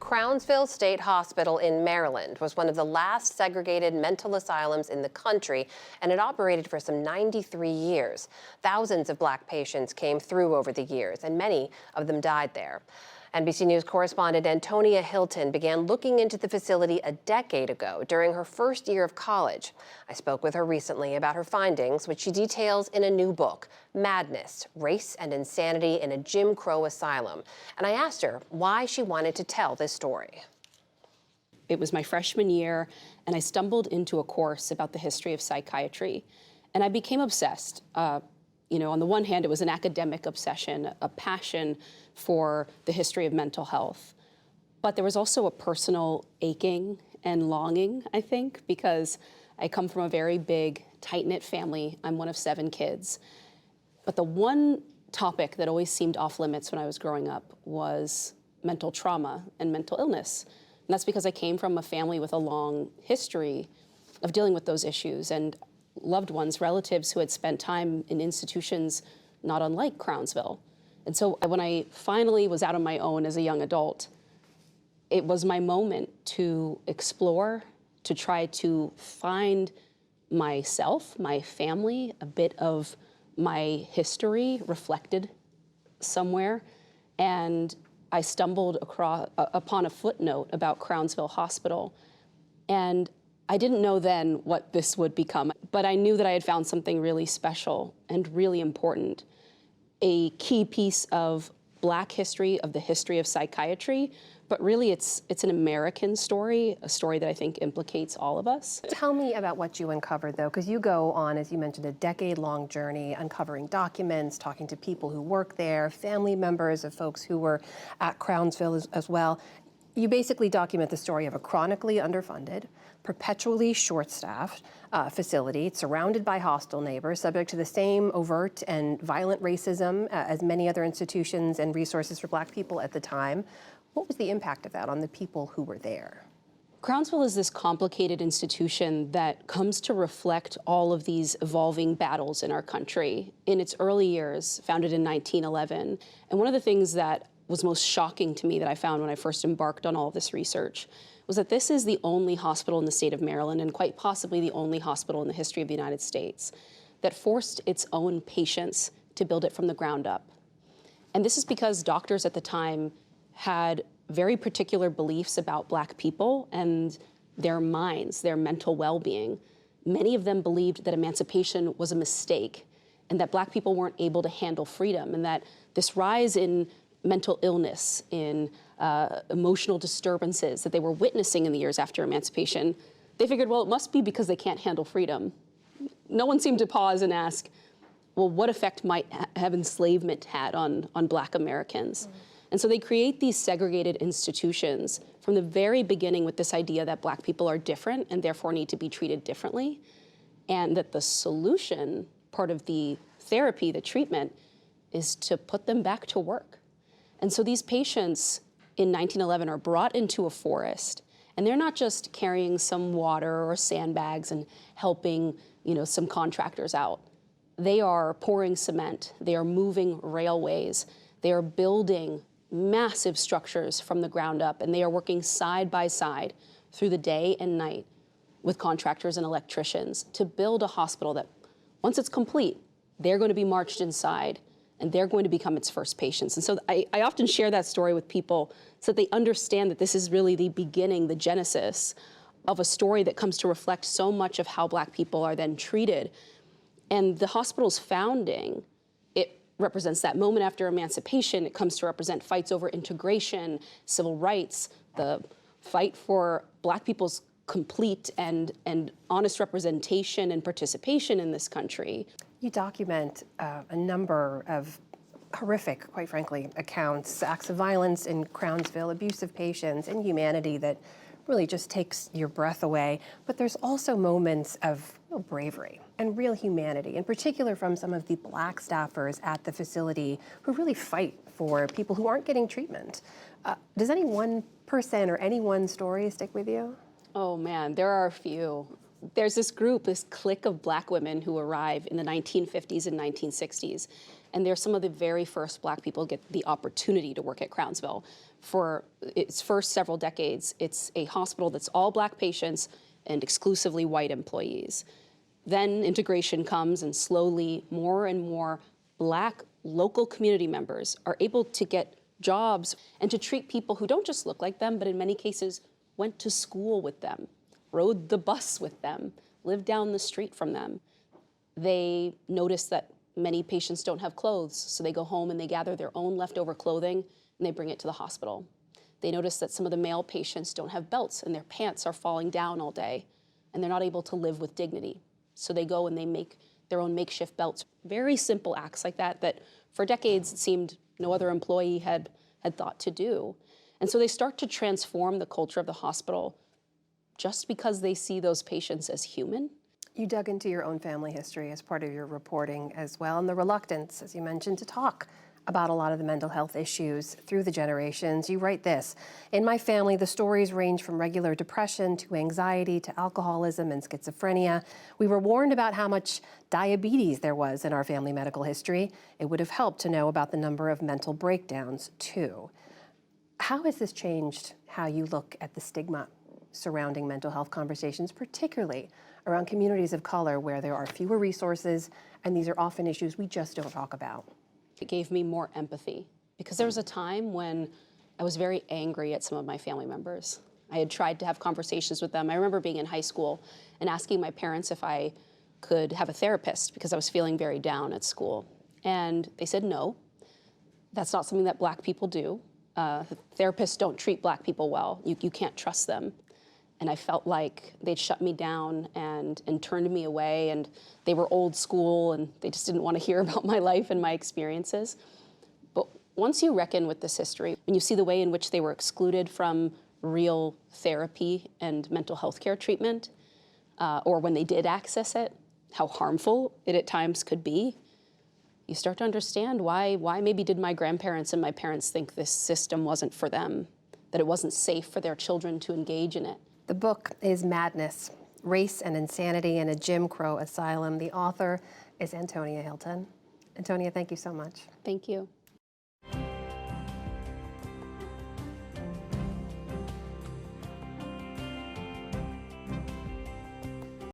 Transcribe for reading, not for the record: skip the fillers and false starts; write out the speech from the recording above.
Crownsville State Hospital in Maryland was one of the last segregated mental asylums in the country, and it operated for some 93 years. Thousands of Black patients came through over the years, and many of them died there. NBC News correspondent Antonia Hilton began looking into the facility a decade ago during her first year of college. I spoke with her recently about her findings, which she details in a new book, Madness: Race and Insanity in a Jim Crow Asylum. And I asked her why she wanted to tell this story. It was my freshman year, and I stumbled into a course about the history of psychiatry, and I became obsessed. On the one hand, it was an academic obsession, a passion for the history of mental health. But there was also a personal aching and longing, I think, because I come from a very big, tight-knit family. I'm one of 7 kids. But the one topic that always seemed off limits when I was growing up was mental trauma and mental illness. And that's because I came from a family with a long history of dealing with those issues, and loved ones, relatives who had spent time in institutions not unlike Crownsville. And so when I finally was out on my own as a young adult, it was my moment to explore, to try to find myself, my family, a bit of my history reflected somewhere. And I stumbled upon a footnote about Crownsville Hospital. And I didn't know then what this would become, but I knew that I had found something really special and really important, a key piece of Black history, of the history of psychiatry, but really it's an American story, a story that I think implicates all of us. Tell me about what you uncovered, though, because you go on, as you mentioned, a decade-long journey uncovering documents, talking to people who work there, family members of folks who were at Crownsville as well. You basically document the story of a chronically underfunded, perpetually short-staffed facility. It's surrounded by hostile neighbors, subject to the same overt and violent racism as many other institutions and resources for Black people at the time. What was the impact of that on the people who were there? Crownsville is this complicated institution that comes to reflect all of these evolving battles in our country. In its early years, founded in 1911, and one of the things that was most shocking to me that I found when I first embarked on all of this research was that this is the only hospital in the state of Maryland, and quite possibly the only hospital in the history of the United States, that forced its own patients to build it from the ground up. And this is because doctors at the time had very particular beliefs about Black people and their minds, their mental well-being. Many of them believed that emancipation was a mistake and that Black people weren't able to handle freedom, and that this rise in mental illness, in emotional disturbances that they were witnessing in the years after emancipation, they figured, well, it must be because they can't handle freedom. No one seemed to pause and ask, well, what effect might have enslavement had on Black Americans? And so they create these segregated institutions from the very beginning with this idea that Black people are different and therefore need to be treated differently, and that the solution, part of the therapy, the treatment, is to put them back to work. And so these patients in 1911 are brought into a forest, and they're not just carrying some water or sandbags and helping, some contractors out. They are pouring cement, they are moving railways, they are building massive structures from the ground up, and they are working side by side through the day and night with contractors and electricians to build a hospital that, once it's complete, they're going to be marched inside and they're going to become its first patients. And so I often share that story with people so that they understand that this is really the beginning, the genesis of a story that comes to reflect so much of how Black people are then treated. And the hospital's founding, it represents that moment after emancipation. It comes to represent fights over integration, civil rights, the fight for Black people's complete and honest representation and participation in this country. You document a number of horrific, quite frankly, accounts, acts of violence in Crownsville, abuse of patients, inhumanity that really just takes your breath away. But there's also moments of real bravery and real humanity, in particular from some of the Black staffers at the facility who really fight for people who aren't getting treatment. Does any one person or any one story stick with you? Oh man, there are a few. There's this group, this clique of Black women who arrive in the 1950s and 1960s, And they're some of the very first Black people get the opportunity to work at Crownsville. For its first several decades, it's a hospital that's all Black patients and exclusively white employees. Then integration comes, and slowly more and more Black local community members are able to get jobs and to treat people who don't just look like them, but in many cases went to school with them, rode the bus with them, lived down the street from them. They notice that many patients don't have clothes, so they go home and they gather their own leftover clothing and they bring it to the hospital. They notice that some of the male patients don't have belts and their pants are falling down all day and they're not able to live with dignity. So they go and they make their own makeshift belts. Very simple acts like that that for decades it seemed no other employee had thought to do. And so they start to transform the culture of the hospital just because they see those patients as human. You dug into your own family history as part of your reporting as well, and the reluctance, as you mentioned, to talk about a lot of the mental health issues through the generations. You write this: in my family, the stories range from regular depression to anxiety to alcoholism and schizophrenia. We were warned about how much diabetes there was in our family medical history. It would have helped to know about the number of mental breakdowns, too. How has this changed how you look at the stigma surrounding mental health conversations, particularly around communities of color where there are fewer resources and these are often issues we just don't talk about? It gave me more empathy because there was a time when I was very angry at some of my family members. I had tried to have conversations with them. I remember being in high school and asking my parents if I could have a therapist because I was feeling very down at school. And they said, no, that's not something that Black people do. Therapists don't treat Black people well. You can't trust them. And I felt like they'd shut me down and turned me away, and they were old school and they just didn't want to hear about my life and my experiences. But once you reckon with this history, and you see the way in which they were excluded from real therapy and mental health care treatment, or when they did access it, how harmful it at times could be, you start to understand why maybe did my grandparents and my parents think this system wasn't for them, that it wasn't safe for their children to engage in it. The book is Madness: Race and Insanity in a Jim Crow Asylum. The author is Antonia Hilton. Antonia, thank you so much. Thank you.